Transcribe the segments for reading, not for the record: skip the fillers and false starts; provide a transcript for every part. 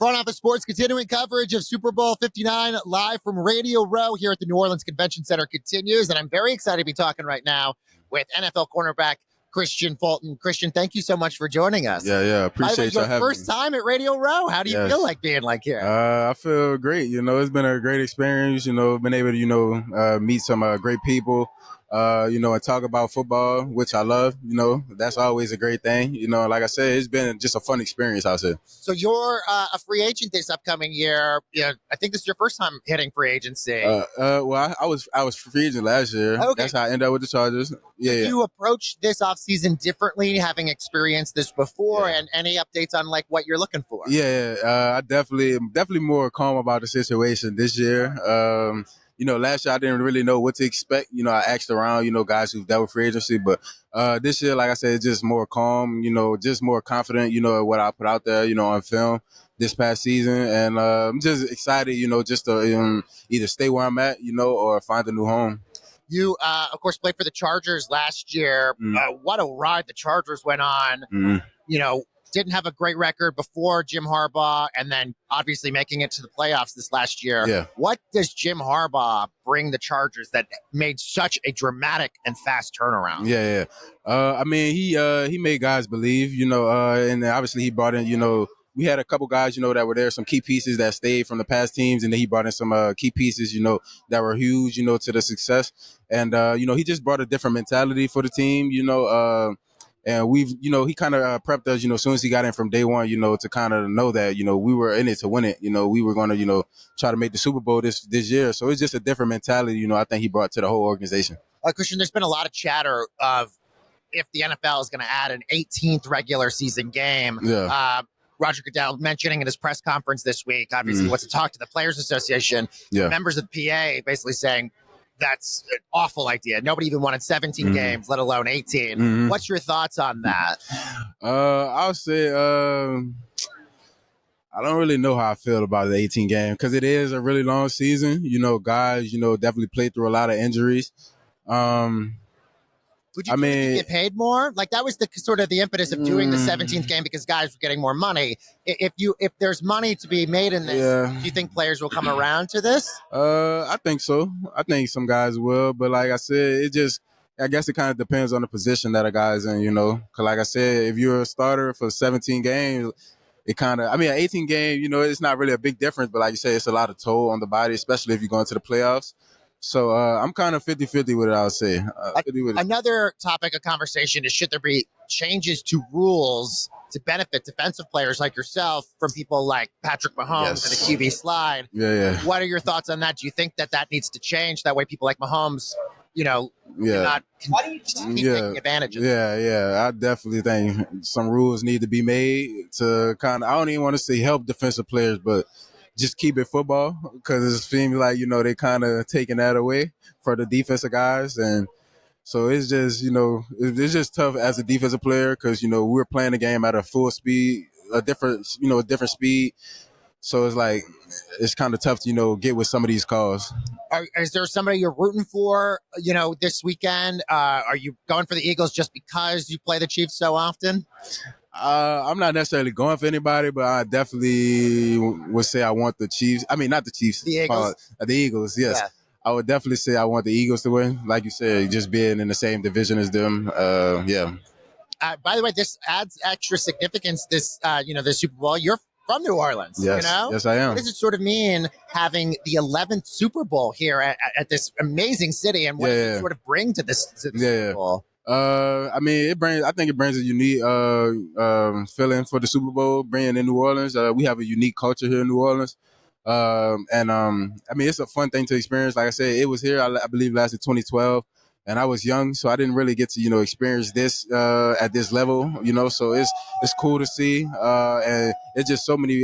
Front Office Sports continuing coverage of Super Bowl 59 live from Radio Row here at the New Orleans Convention Center continues. And I'm very excited to be talking right now with NFL cornerback Kristian Fulton. Kristian, thank you so much for joining us. Yeah. Appreciate you having me. Your first time at Radio Row. How do you feel like being here? I feel great. It's been a great experience. Been able to, meet some great people, and talk about football, which I love. That's always a great thing. Like I said, it's been just a fun experience, I'll say. So you're a free agent this upcoming year. Yeah, I think this is your first time hitting free agency. Well, I was free agent last year. Okay. That's how I ended up with the Chargers. Did you approach this offseason differently, having experienced this before, and any updates on like what you're looking for? I definitely more calm about the situation this year. Last year I didn't really know what to expect. I asked around, guys who've dealt with free agency, but this year, like I said, just more calm, just more confident, what I put out there, on film this past season. And I'm just excited, just to either stay where I'm at, or find a new home. You, of course, played for the Chargers last year. What a ride the Chargers went on. Didn't have a great record before Jim Harbaugh, and then obviously making it to the playoffs this last year. Yeah. What does Jim Harbaugh bring the Chargers that made such a dramatic and fast turnaround? Yeah. He made guys believe, and obviously he brought in, we had a couple guys, that were there, some key pieces that stayed from the past teams, and then he brought in some key pieces, that were huge, to the success. And, he just brought a different mentality for the team, and we've, he kind of prepped us, as soon as he got in from day one, to kind of know that, we were in it to win it. We were going to, try to make the Super Bowl this year. So it's just a different mentality, I think he brought to the whole organization. Kristian, there's been a lot of chatter of if the NFL is going to add an 18th regular season game. Yeah. Roger Goodell mentioning in his press conference this week, obviously he wants to talk to the Players Association, members of the PA basically saying, that's an awful idea. Nobody even wanted 17 games, let alone 18. What's your thoughts on that? I'll say I don't really know how I feel about the 18 game because it is a really long season. Guys, definitely played through a lot of injuries. Would you get paid more? Like that was the sort of the impetus of doing the 17th game because guys were getting more money. If there's money to be made in this, do you think players will come around to this? I think so. I think some guys will, but like I said, I guess it kind of depends on the position that a guy's in, Because like I said, if you're a starter for 17 games, it kind of, an 18 game, it's not really a big difference, but like you say, it's a lot of toll on the body, especially if you go into the playoffs. So I'm kind of 50-50 with it, I would say. Another topic of conversation is should there be changes to rules to benefit defensive players like yourself from people like Patrick Mahomes and the QB slide? Yeah. What are your thoughts on that? Do you think that needs to change? That way people like Mahomes, not keep taking advantage of it. Yeah. I definitely think some rules need to be made to kind of, I don't even want to say help defensive players, but just keep it football because it seems like, they kind of taking that away for the defensive guys. And so it's just, it's just tough as a defensive player because, we're playing the game at a full speed, a different speed. So it's like, it's kind of tough to, get with some of these calls. Is there somebody you're rooting for, this weekend? Are you going for the Eagles just because you play the Chiefs so often? I'm not necessarily going for anybody, but I definitely would say I want the Chiefs. I mean, not the Chiefs. The Eagles? The Eagles, yes. Yeah. I would definitely say I want the Eagles to win. Like you said, just being in the same division as them, by the way, this adds extra significance, the Super Bowl. You're from New Orleans, Yes, yes, I am. What does it sort of mean having the 11th Super Bowl here at this amazing city, and what does it sort of bring to this Super Bowl? I think it brings a unique feeling for the Super Bowl, bringing in New Orleans. We have a unique culture here in New Orleans. It's a fun thing to experience. Like I said, it was here, I believe, last in 2012. And I was young, so I didn't really get to, experience this at this level, so it's cool to see. And it's just so many,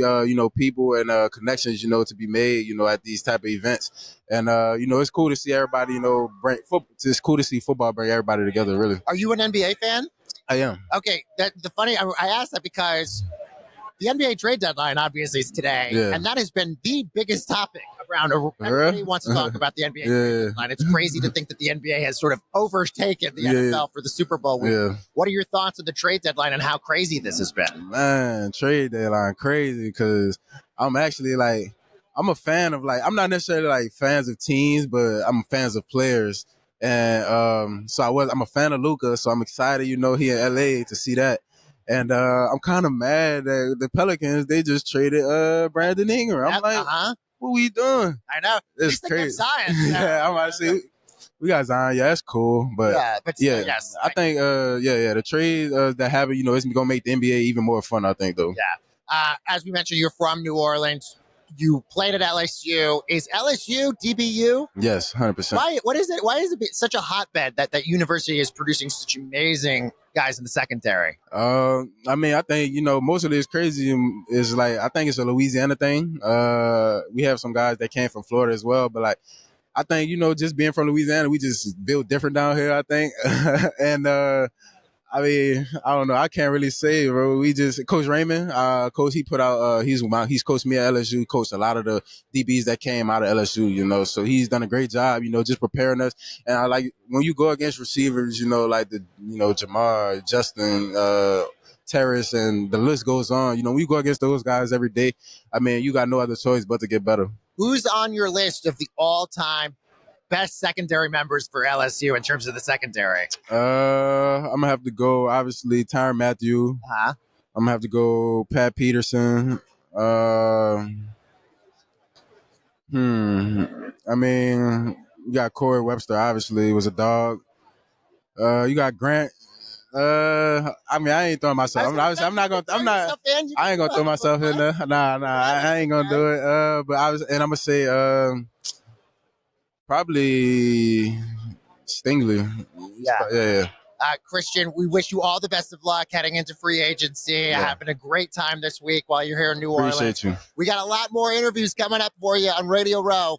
people and connections, to be made, at these type of events. And, it's cool to see everybody, it's cool to see football bring everybody together, really. Are you an NBA fan? I am. Okay. I asked that because the NBA trade deadline obviously is today, and that has been the biggest topic Brown, everybody wants to talk about the NBA trade deadline. It's crazy to think that the NBA has sort of overtaken the NFL for the Super Bowl week. What are your thoughts on the trade deadline and how crazy this has been? Man, trade deadline crazy because I'm actually like, I'm a fan of like, I'm not necessarily like fans of teams, but I'm fans of players. And I'm a fan of Luka, so I'm excited, here in LA to see that. And I'm kind of mad that the Pelicans, they just traded Brandon Ingram. I'm like, what we doing? I know. It's crazy. Science. I'm about to say, we got Zion. Yeah, that's cool. But still, yes. I think, the trade that happened, it's going to make the NBA even more fun, I think, though. Yeah. As we mentioned, you're from New Orleans. You played at LSU. Is LSU DBU? Yes, 100%. What is it? Why is it such a hotbed that university is producing such amazing guys in the secondary? I think, most of this crazy is like, I think it's a Louisiana thing. We have some guys that came from Florida as well, but like, I think, just being from Louisiana, we just built different down here, I think. And, I don't know. I can't really say, bro. We just Coach Raymond, coach. He put out. He's coached me at LSU. Coached a lot of the DBs that came out of LSU. So he's done a great job. Just preparing us. And I like when you go against receivers. Like Jamar, Justin, Terrace, and the list goes on. When you go against those guys every day, you got no other choice but to get better. Who's on your list of the all-time best secondary members for LSU in terms of the secondary? I'm gonna have to go, obviously, Tyrann Mathieu. I'm gonna have to go Pat Peterson. You got Corey Webster, obviously, was a dog. You got Grant. I ain't throwing myself. I ain't gonna throw myself in there. Nah. I ain't gonna do it. But I'm gonna say probably Stingley. Yeah. Kristian, we wish you all the best of luck heading into free agency. Having a great time this week while you're here in New Orleans. Appreciate you. We got a lot more interviews coming up for you on Radio Row.